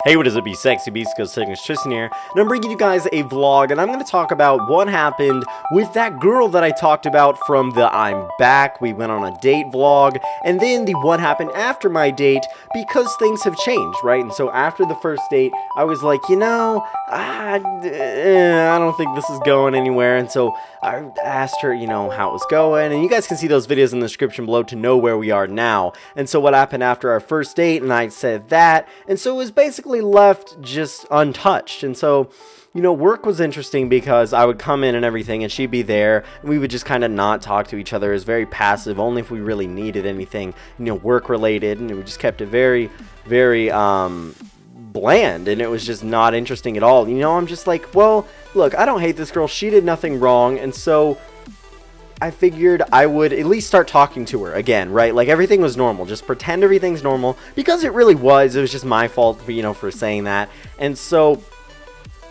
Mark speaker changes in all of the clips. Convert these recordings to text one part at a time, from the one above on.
Speaker 1: Hey, what is it, be sexy beast, GhostSickness, Tristan here, and I'm bringing you guys a vlog, and I'm going to talk about what happened with that girl that I talked about from the I'm Back, we went on a date vlog, and then the what happened after my date, because things have changed, right? And so after the first date, I was like, you know, I don't think this is going anywhere, and so I asked her, you know, how it was going, and you guys can see those videos in the description below to know where we are now. And so what happened after our first date, and I said that, and so it was basically left just untouched. And so, you know, work was interesting because I would come in and everything and she'd be there and we would just kind of not talk to each other. It was very passive, only if we really needed anything, you know, work related, and we just kept it very bland, and it was just not interesting at all. You know, I'm just like, well, look, I don't hate this girl, she did nothing wrong, and so I figured I would at least start talking to her again, right? Like, everything was normal. Just pretend everything's normal, because it really was. It was just my fault, for, you know, for saying that. And so,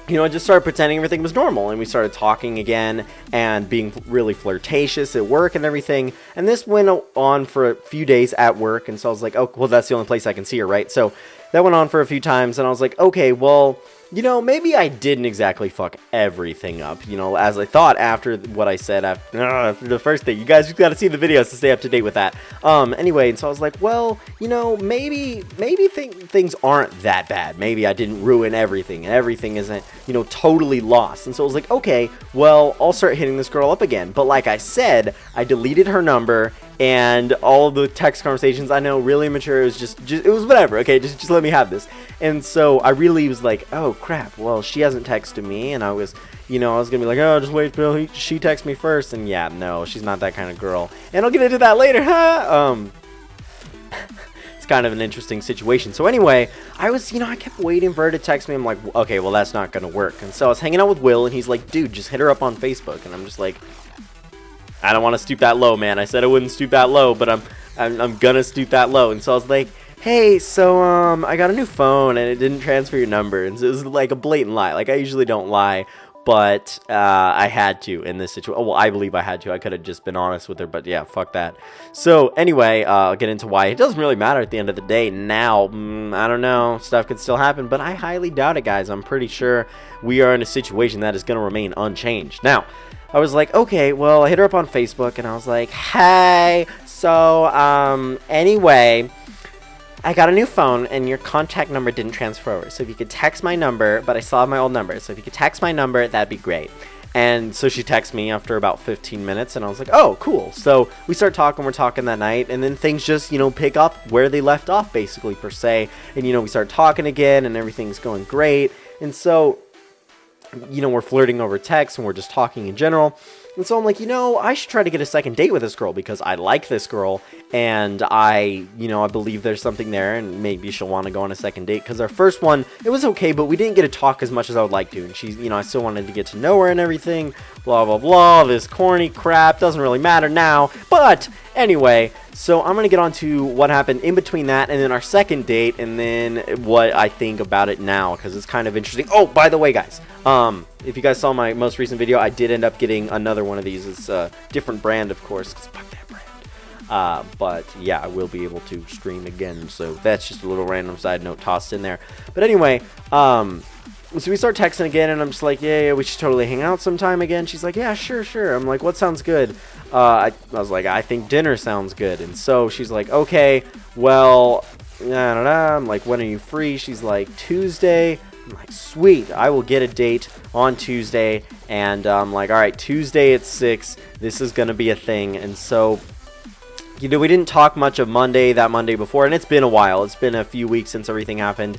Speaker 1: you know, I just started pretending everything was normal, and we started talking again and being really flirtatious at work and everything. And this went on for a few days at work, and so I was like, oh, well, that's the only place I can see her, right? So that went on for a few times, and I was like, okay, well, you know, maybe I didn't exactly fuck everything up, you know, as I thought after what I said after the first thing. You guys just got to see the videos to stay up to date with that. Anyway, and so I was like, well, you know, maybe things aren't that bad. Maybe I didn't ruin everything, and everything isn't, you know, totally lost. And so I was like, okay, well, I'll start hitting this girl up again. But like I said, I deleted her number, and all of the text conversations, I know, really immature. It was just it was whatever. Okay, just let me have this. And so I really was like, oh crap, well, she hasn't texted me, and I was, you know, I was gonna be like, oh, just wait till she texts me first. And yeah, no, she's not that kind of girl, and I'll get into that later. It's kind of an interesting situation. So anyway, I was, you know, I kept waiting for her to text me. I'm like, okay, well, that's not gonna work. And so I was hanging out with Will, and he's like, dude, just hit her up on Facebook. And I'm just like, I don't want to stoop that low, man. I said I wouldn't stoop that low, but I'm gonna stoop that low. And so I was like, hey, so I got a new phone and it didn't transfer your number. And so it was like a blatant lie. Like, I usually don't lie, but I had to in this situation. Oh, well, I believe I had to. I could have just been honest with her, but yeah, fuck that. So anyway, I'll get into why it doesn't really matter at the end of the day. Now, I don't know, stuff could still happen, but I highly doubt it, guys. I'm pretty sure we are in a situation that is going to remain unchanged. Now, I was like, okay, well, I hit her up on Facebook, and I was like, hey, so, anyway, I got a new phone, and your contact number didn't transfer over, so if you could text my number, but I still have my old number, so if you could text my number, that'd be great. And so she texted me after about 15 minutes, and I was like, oh, cool. So we start talking, we're talking that night, and then things just, you know, pick up where they left off, basically, per se, and, you know, we start talking again, and everything's going great, and so, you know, we're flirting over text, and we're just talking in general. And so I'm like, you know, I should try to get a second date with this girl, because I like this girl, and I believe there's something there, and maybe she'll want to go on a second date, because our first one, it was okay, but we didn't get to talk as much as I would like to, and she's, you know, I still wanted to get to know her and everything, blah, blah, blah, this corny crap, doesn't really matter now, but anyway, so I'm going to get on to what happened in between that, and then our second date, and then what I think about it now, because it's kind of interesting. Oh, by the way, guys, if you guys saw my most recent video, I did end up getting another one of these. It's a different brand, of course, because fuck that brand. But yeah, I will be able to stream again, so that's just a little random side note tossed in there. But anyway, so we start texting again, and I'm just like, yeah, we should totally hang out sometime again. She's like, yeah, sure. I'm like, what sounds good? I was like, I think dinner sounds good. And so she's like, okay, well, I don't know. I'm like, when are you free? She's like, Tuesday. I'm like, sweet, I will get a date on Tuesday. And I'm like, all right, Tuesday at 6, this is gonna be a thing. And so, you know, we didn't talk much of that Monday before, and it's been a while. It's been a few weeks since everything happened.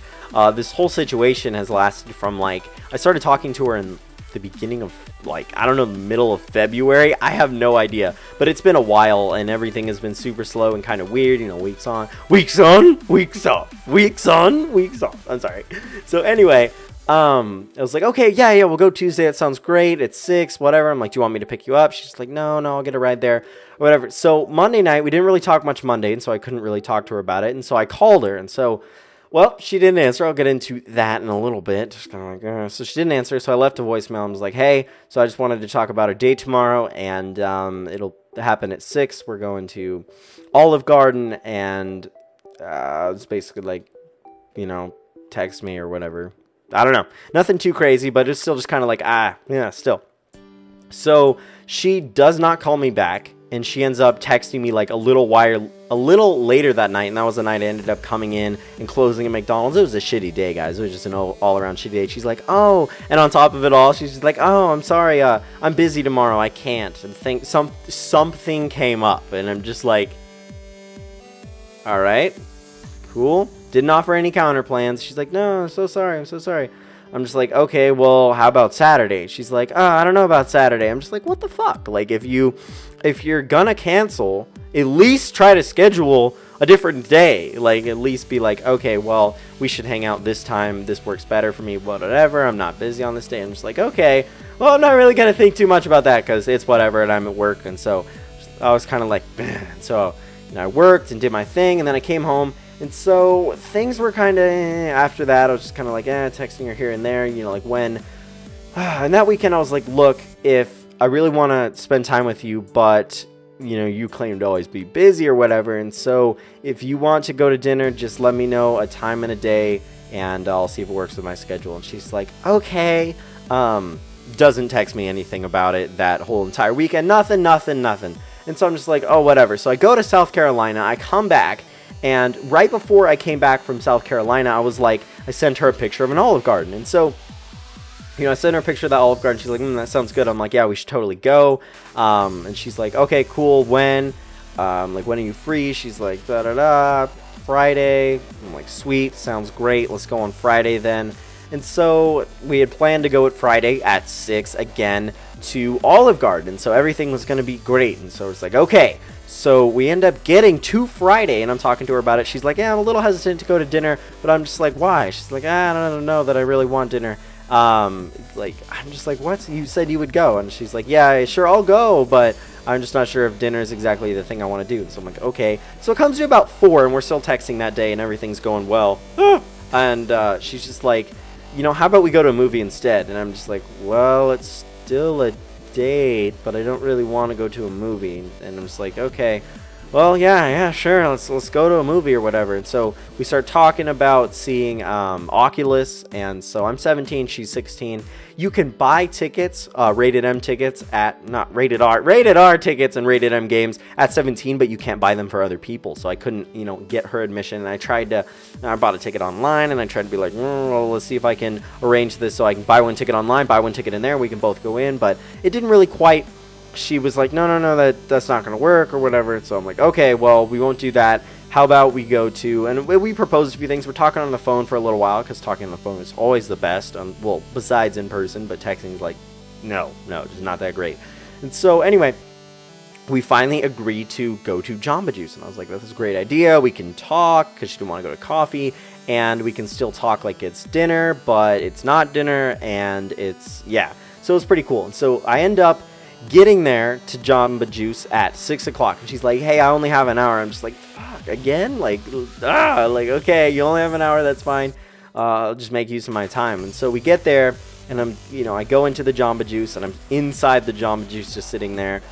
Speaker 1: This whole situation has lasted from, like, I started talking to her in the beginning of, like, I don't know, the middle of February. I have no idea, but it's been a while, and everything has been super slow and kind of weird, you know, weeks on, weeks off, weeks on, weeks off. I'm sorry. So anyway, I was like, okay, yeah, we'll go Tuesday. That sounds great. It's 6, whatever. I'm like, do you want me to pick you up? She's like, no, I'll get a ride there, whatever. So Monday night, we didn't really talk much Monday, and so I couldn't really talk to her about it, and so I called her, and so, well, she didn't answer. I'll get into that in a little bit. Just kind of like, so she didn't answer, so I left a voicemail. I was like, hey, so I just wanted to talk about our date tomorrow, and it'll happen at 6. We're going to Olive Garden, and it's basically like, you know, text me or whatever. I don't know. Nothing too crazy, but it's still just kind of like, yeah, still. So she does not call me back, and she ends up texting me like a little later that night, and that was the night I ended up coming in and closing at McDonald's. It was a shitty day, guys. It was just an all-around shitty day. She's like, oh, and on top of it all, she's just like, oh, I'm sorry, I'm busy tomorrow, I can't. And think something came up, and I'm just like, all right, cool. Didn't offer any counter plans. She's like, no, I'm so sorry, I'm so sorry. I'm just like, okay, well, how about Saturday? She's like, oh, I don't know about Saturday. I'm just like, what the fuck? Like, if you're gonna cancel, at least try to schedule a different day. Like, at least be like, okay, well, we should hang out this time. This works better for me, whatever. I'm not busy on this day. I'm just like, okay, well, I'm not really gonna think too much about that because it's whatever, and I'm at work. And so I was kind of like, so, you know, I worked and did my thing, and then I came home. And so things were kind of, after that, I was just kind of like, texting her here and there, you know, like when, and that weekend I was like, look, if I really want to spend time with you, but, you know, you claim to always be busy or whatever, and so if you want to go to dinner, just let me know a time and a day, and I'll see if it works with my schedule. And she's like, okay, doesn't text me anything about it that whole entire weekend, nothing. And so I'm just like, oh, whatever. So I go to South Carolina, I come back, and right before I came back from South Carolina, I was like, I sent her a picture of an Olive Garden. And so, you know, I sent her a picture of that Olive Garden. She's like, that sounds good. I'm like, yeah, we should totally go. And she's like, okay, cool. When? Like, when are you free? She's like, Friday. I'm like, sweet. Sounds great. Let's go on Friday then. And so we had planned to go at Friday at 6 again to Olive Garden. So everything was going to be great. And so it's like, okay. So we end up getting to Friday, and I'm talking to her about it. She's like, yeah, I'm a little hesitant to go to dinner, but I'm just like, why? She's like, I don't know that I really want dinner. Like, I'm just like, what? You said you would go. And she's like, yeah, sure, I'll go, but I'm just not sure if dinner is exactly the thing I want to do. So I'm like, okay. So it comes to about 4, and we're still texting that day, and everything's going well. And she's just like, you know, how about we go to a movie instead? And I'm just like, well, it's still a date, but I don't really want to go to a movie. And I'm just like, okay, well, yeah, sure, let's go to a movie or whatever. And so we start talking about seeing Oculus. And so I'm 17, she's 16. You can buy tickets, rated M tickets at, not rated R tickets and rated M games at 17, but you can't buy them for other people. So I couldn't, you know, get her admission. And I bought a ticket online, and I tried to be like, well, let's see if I can arrange this so I can buy one ticket online, buy one ticket in there, and we can both go in. But it didn't really quite. She was like, no, that's not going to work or whatever. So I'm like, okay, well, we won't do that. How about we go to, and we proposed a few things. We're talking on the phone for a little while, because talking on the phone is always the best. Well, besides in person, but texting is like, no, just not that great. And so anyway, we finally agreed to go to Jamba Juice. And I was like, that's a great idea. We can talk, because she didn't want to go to coffee. And we can still talk like it's dinner, but it's not dinner. And it's, yeah. So it's pretty cool. And so I end up getting there to Jamba Juice at 6 o'clock. And she's like, hey, I only have an hour. I'm just like, fuck, again? Like, okay, you only have an hour, that's fine. I'll just make use of my time. And so we get there, and I go into the Jamba Juice, and I'm inside the Jamba Juice just sitting there,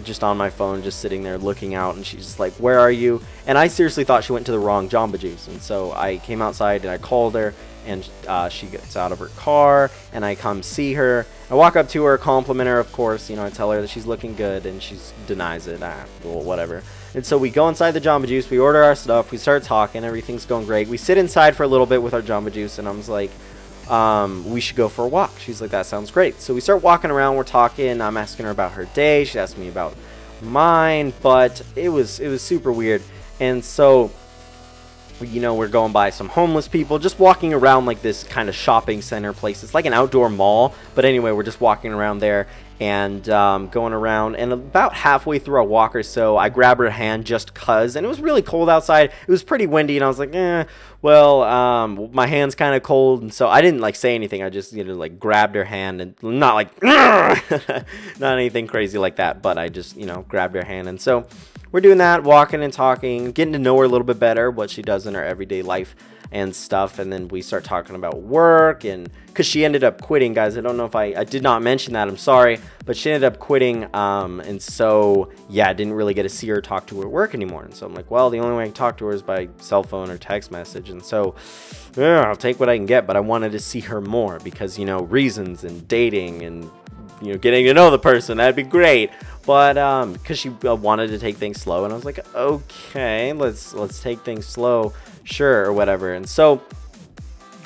Speaker 1: just on my phone, just sitting there looking out. And she's just like, where are you? And I seriously thought she went to the wrong Jamba Juice. And so I came outside, and I called her, and she gets out of her car, and I come see her. I walk up to her, compliment her, of course. You know, I tell her that she's looking good, and she denies it. Well, whatever. And so we go inside the Jamba Juice, we order our stuff, we start talking, everything's going great. We sit inside for a little bit with our Jamba Juice, and I was like, we should go for a walk. She's like, that sounds great. So we start walking around, we're talking, I'm asking her about her day, she asked me about mine, but it was super weird. And so, you know, we're going by some homeless people, just walking around like this kind of shopping center place. It's like an outdoor mall, but anyway, we're just walking around there and going around. And about halfway through our walk or so, I grab her hand just cuz, and it was really cold outside. It was pretty windy, and I was like, well, my hand's kind of cold, and so I didn't like say anything. I just, you know, like grabbed her hand, and not like, not anything crazy like that, but I just, you know, grabbed her hand. And so we're doing that, walking and talking, getting to know her a little bit better, what she does in her everyday life. and stuff. And then we start talking about work, and because she ended up quitting, guys. I don't know if I did not mention that, I'm sorry, but she ended up quitting. And so yeah, I didn't really get to see her, talk to her at work anymore. And so I'm like, well, the only way I can talk to her is by cell phone or text message. And so yeah, I'll take what I can get, but I wanted to see her more because, you know, reasons and dating and, you know, getting to know the person, that'd be great. But because she wanted to take things slow, and I was like, okay, let's take things slow, sure, or whatever. And so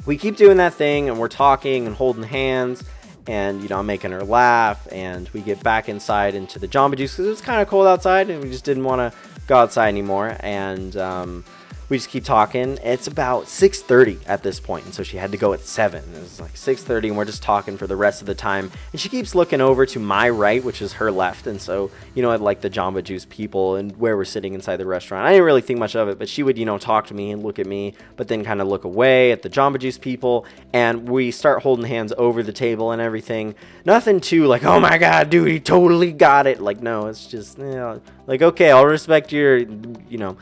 Speaker 1: we keep doing that thing, and we're talking and holding hands, and, you know, I'm making her laugh, and we get back inside into the Jamba Juice because it was kind of cold outside, and we just didn't want to go outside anymore. And we just keep talking. It's about 6:30 at this point, and so she had to go at 7. It was like 6:30, and we're just talking for the rest of the time. And she keeps looking over to my right, which is her left. And so, you know, I'd like the Jamba Juice people and where we're sitting inside the restaurant. I didn't really think much of it, but she would, you know, talk to me and look at me, but then kind of look away at the Jamba Juice people. And we start holding hands over the table and everything. Nothing too like, oh my God, dude, he totally got it. Like, no, it's just, you know, like, okay, I'll respect your, you know,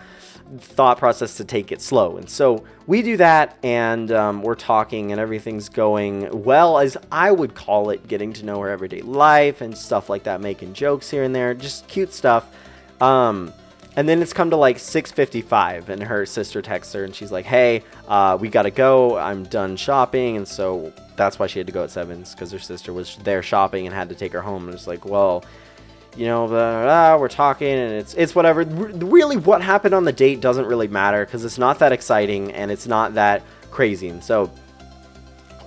Speaker 1: thought process to take it slow. And so we do that, and we're talking, and everything's going well, as I would call it, getting to know her everyday life and stuff like that, making jokes here and there, just cute stuff. And then it's come to like 6:55, and her sister texts her, and she's like, hey, we gotta go, I'm done shopping. And so that's why she had to go at 7, because her sister was there shopping and had to take her home. And it's like, well, you know, blah, blah, blah, we're talking, and it's whatever. Really, what happened on the date doesn't really matter, because it's not that exciting, and it's not that crazy. And so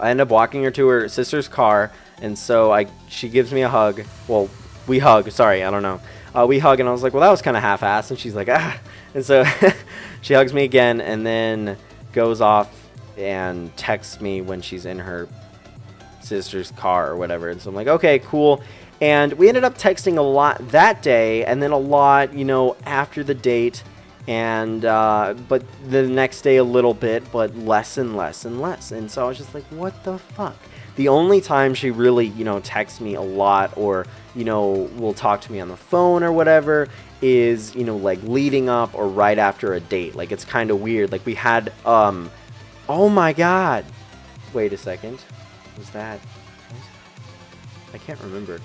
Speaker 1: I end up walking her to her sister's car, and so she gives me a hug. Well, we hug, sorry, I don't know. We hug, and I was like, well, that was kind of half-assed, and she's like, ah. And so she hugs me again, and then goes off and texts me when she's in her sister's car or whatever. And so I'm like, okay, cool. And we ended up texting a lot that day, and then a lot, you know, after the date, and but the next day a little bit, but less and less and less. And so I was just like, what the fuck? The only time she really, you know, texts me a lot, or, you know, will talk to me on the phone or whatever, is, you know, like leading up or right after a date. Like, it's kind of weird. Like, we had, oh my God. Wait a second. Was that? I can't remember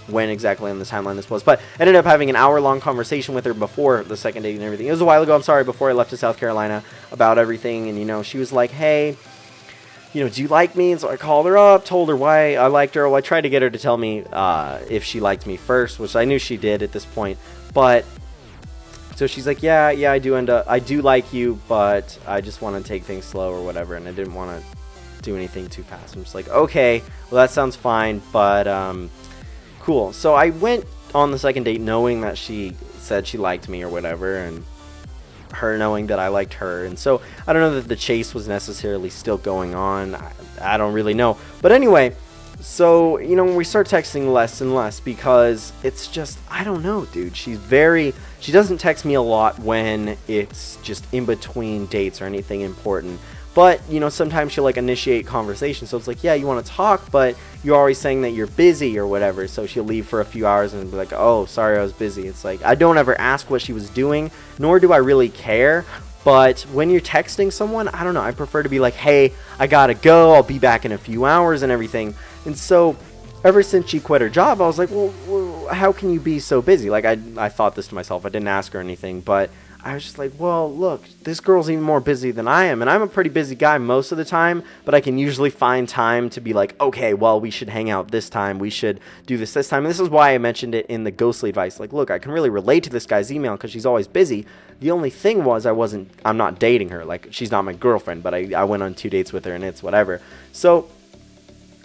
Speaker 1: when exactly on the timeline this was, but I ended up having an hour-long conversation with her before the second date and everything. It was a while ago, I'm sorry, before I left to South Carolina, about everything. And, you know, she was like, hey, you know, do you like me? And so I called her up, told her why I liked her. Well, I tried to get her to tell me if she liked me first, which I knew she did at this point. But so she's like, yeah, I do like you, but I just want to take things slow or whatever, and I didn't want to do anything too fast. I'm just like, okay, well, that sounds fine, but cool. So I went on the second date knowing that she said she liked me or whatever, and her knowing that I liked her. And so I don't know that the chase was necessarily still going on. I don't really know. But anyway, so, you know, we start texting less and less, because it's just, I don't know, dude. She doesn't text me a lot when it's just in between dates or anything important. But, you know, sometimes she'll, like, initiate conversation. So it's like, yeah, you want to talk, but you're always saying that you're busy or whatever. So she'll leave for a few hours and be like, oh, sorry, I was busy. It's like, I don't ever ask what she was doing, nor do I really care. But when you're texting someone, I don't know, I prefer to be like, hey, I gotta go, I'll be back in a few hours and everything. And so ever since she quit her job, I was like, well, how can you be so busy? Like, I thought this to myself. I didn't ask her anything, but I was just like, well, look, this girl's even more busy than I am. And I'm a pretty busy guy most of the time, but I can usually find time to be like, okay, well, we should hang out this time. We should do this time. And this is why I mentioned it in the ghostly advice. Like, look, I can really relate to this guy's email because she's always busy. The only thing was I'm not dating her. Like, she's not my girlfriend, but I went on 2 dates with her, and it's whatever. So,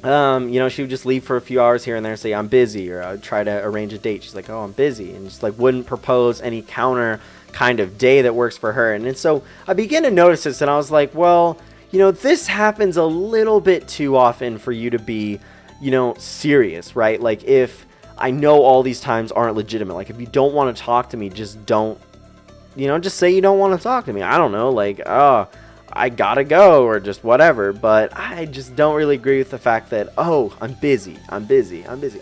Speaker 1: you know, she would just leave for a few hours here and there and say, I'm busy, or I would try to arrange a date. She's like, oh, I'm busy. And just like wouldn't propose any counter kind of day that works for her. And so I began to notice this, and I was like, well, you know, this happens a little bit too often for you to be, you know, serious, right? Like, if I know all these times aren't legitimate, like, if you don't want to talk to me, just don't, you know, just say you don't want to talk to me. I don't know, like, oh, I gotta go, or just whatever. But I just don't really agree with the fact that, oh, I'm busy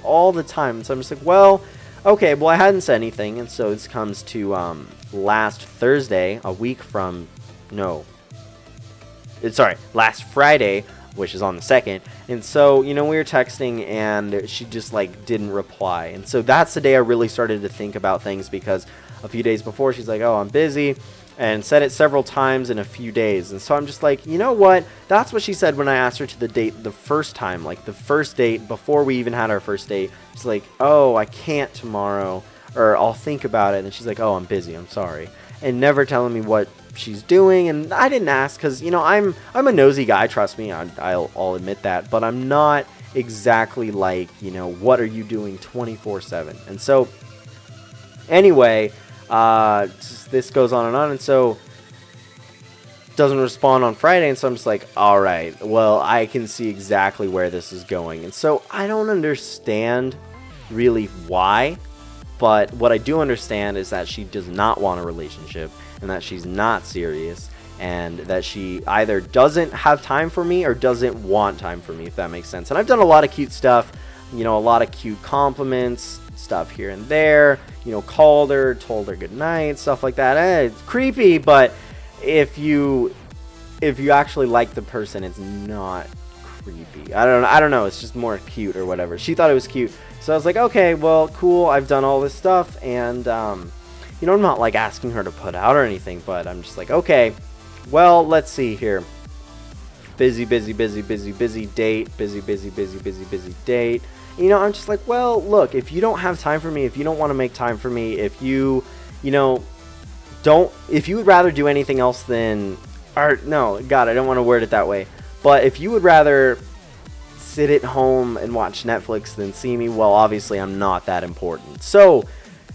Speaker 1: all the time. And so I'm just like, well, okay, well, I hadn't said anything. And so this comes to last Thursday, a week from, no, sorry, last Friday, which is on the 2nd. And so, you know, we were texting and she just like didn't reply. And so that's the day I really started to think about things, because a few days before she's like, oh, I'm busy, and said it several times in a few days. And so I'm just like, you know what? That's what she said when I asked her to the date the first time, like the first date before we even had our first date. She's like, oh, I can't tomorrow, or I'll think about it. And she's like, oh, I'm busy, I'm sorry. And never telling me what she's doing. And I didn't ask because, you know, I'm a nosy guy, trust me, I'll admit that, but I'm not exactly like, you know, what are you doing 24/7? And so anyway, this goes on, and so doesn't respond on Friday. And so I'm just like, all right, well, I can see exactly where this is going. And so I don't understand really why, but what I do understand is that she does not want a relationship, and that she's not serious, and that she either doesn't have time for me or doesn't want time for me, if that makes sense. And I've done a lot of cute stuff, you know, a lot of cute compliments, stuff here and there, you know, called her, told her good night, stuff like that. It's creepy, but if you actually like the person, it's not creepy. I don't know, it's just more cute or whatever. She thought it was cute. So I was like, okay, well, cool, I've done all this stuff, and you know, I'm not like asking her to put out or anything, but I'm just like, okay, well, let's see here. Busy date, busy date. You know, I'm just like, well, look, if you don't have time for me, if you don't want to make time for me, if you know, if you would rather do anything else than, or no, God, I don't want to word it that way, but if you would rather sit at home and watch Netflix than see me, well, obviously I'm not that important. So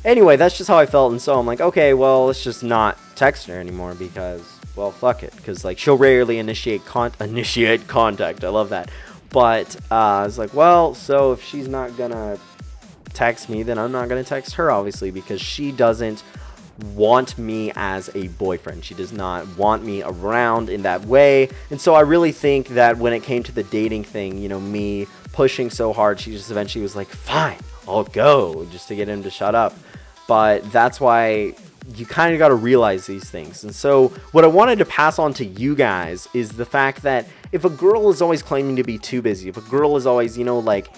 Speaker 1: anyway, that's just how I felt. And so I'm like, okay, well, let's just not text her anymore, because, well, fuck it, because like she'll rarely initiate contact. I love that. But I was like, well, so if she's not gonna text me, then I'm not gonna text her, obviously, because she doesn't want me as a boyfriend. She does not want me around in that way. And so I really think that when it came to the dating thing, you know, me pushing so hard, she just eventually was like, fine, I'll go, just to get him to shut up. But that's why you kind of got to realize these things. And so what I wanted to pass on to you guys is the fact that if a girl is always claiming to be too busy, if a girl is always, you know, like,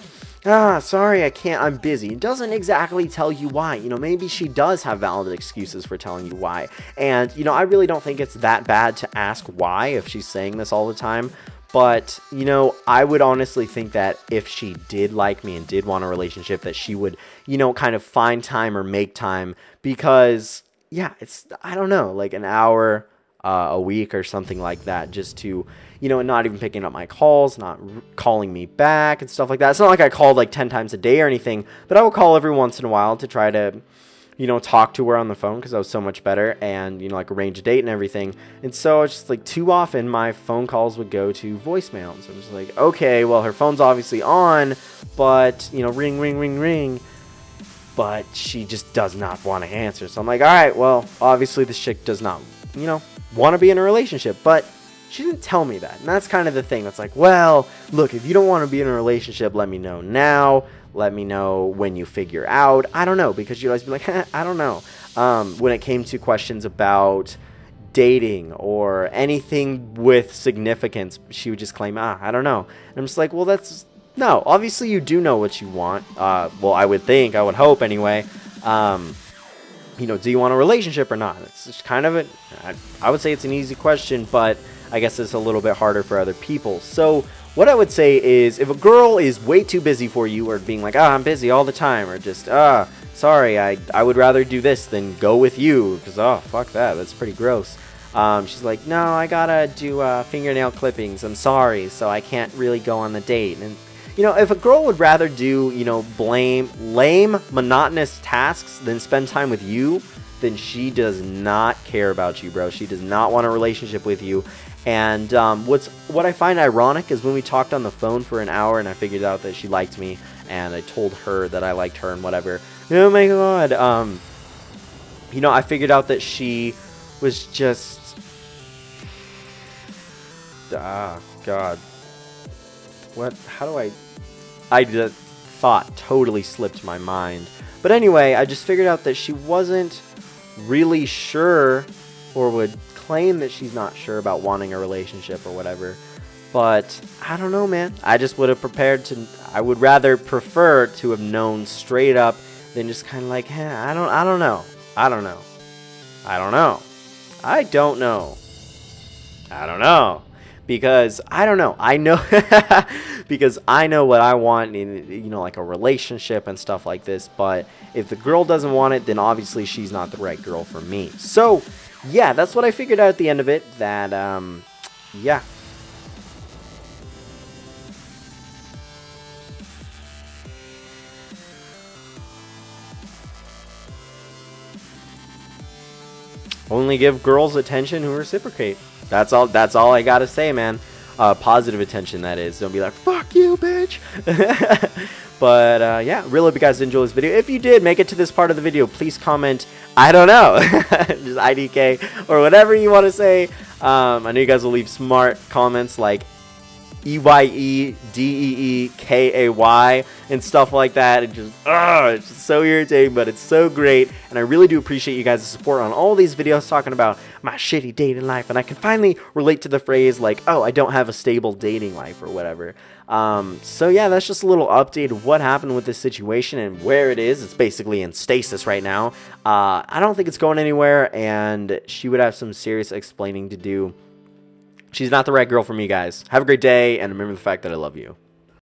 Speaker 1: sorry, I can't, I'm busy, it doesn't exactly tell you why. You know, maybe she does have valid excuses for telling you why. And, you know, I really don't think it's that bad to ask why if she's saying this all the time. But, you know, I would honestly think that if she did like me and did want a relationship, that she would, you know, kind of find time or make time, because, yeah, it's, I don't know, like an hour a week or something like that, just to, you know, not even picking up my calls, not calling me back and stuff like that. It's not like I called like 10 times a day or anything, but I will call every once in a while to try to, you know, talk to her on the phone, because I was so much better, and, you know, like arrange a date and everything. And so it's just like too often my phone calls would go to voicemail. And so I'm just like, okay, well, her phone's obviously on, but, you know, ring, ring, ring, ring, but she just does not want to answer. So I'm like, all right, well, obviously this chick does not, you know, want to be in a relationship, but she didn't tell me that. And that's kind of the thing. It's like, well, look, if you don't want to be in a relationship, let me know now. Let me know when you figure out. I don't know, because you'd always be like, I don't know. When it came to questions about dating or anything with significance, she would just claim, I don't know. And I'm just like, well, that's, no, obviously you do know what you want. Well, I would think, I would hope anyway. You know, do you want a relationship or not? It's just kind of I would say it's an easy question, but I guess it's a little bit harder for other people. So what I would say is, if a girl is way too busy for you, or being like, I'm busy all the time, or just, sorry, I would rather do this than go with you, because, fuck that, that's pretty gross. She's like, no, I gotta do fingernail clippings, I'm sorry, so I can't really go on the date. And, you know, if a girl would rather do, you know, lame, monotonous tasks than spend time with you, then she does not care about you, bro. She does not want a relationship with you. And what I find ironic is when we talked on the phone for an hour and I figured out that she liked me, and I told her that I liked her and whatever. Oh my god. You know, I figured out that she was just, god. What? How do the thought totally slipped my mind. But anyway, I just figured out that she wasn't really sure, or would claim that she's not sure about wanting a relationship or whatever. But I don't know, man. I just would have I would rather prefer to have known straight up than just kind of like, hey, I don't know. I don't know. Because I don't know. I know because I know what I want in, you know, like a relationship and stuff like this. But if the girl doesn't want it, then obviously she's not the right girl for me. So yeah, that's what I figured out at the end of it. That yeah. Only give girls attention who reciprocate. That's all I gotta say, man. Positive attention, that is. Don't be like, fuck you, bitch. But yeah, really hope you guys enjoyed this video. If you did make it to this part of the video, please comment, I don't know, just IDK or whatever you want to say. I know you guys will leave smart comments like EYEDEEKAY and stuff like that. It's just so irritating, but it's so great, and I really do appreciate you guys' support on all these videos talking about my shitty dating life, and I can finally relate to the phrase like, oh, I don't have a stable dating life or whatever. So yeah, that's just a little update of what happened with this situation and where it is. It's basically in stasis right now. I don't think it's going anywhere, and she would have some serious explaining to do. She's not the right girl for me, guys. Have a great day, and remember the fact that I love you.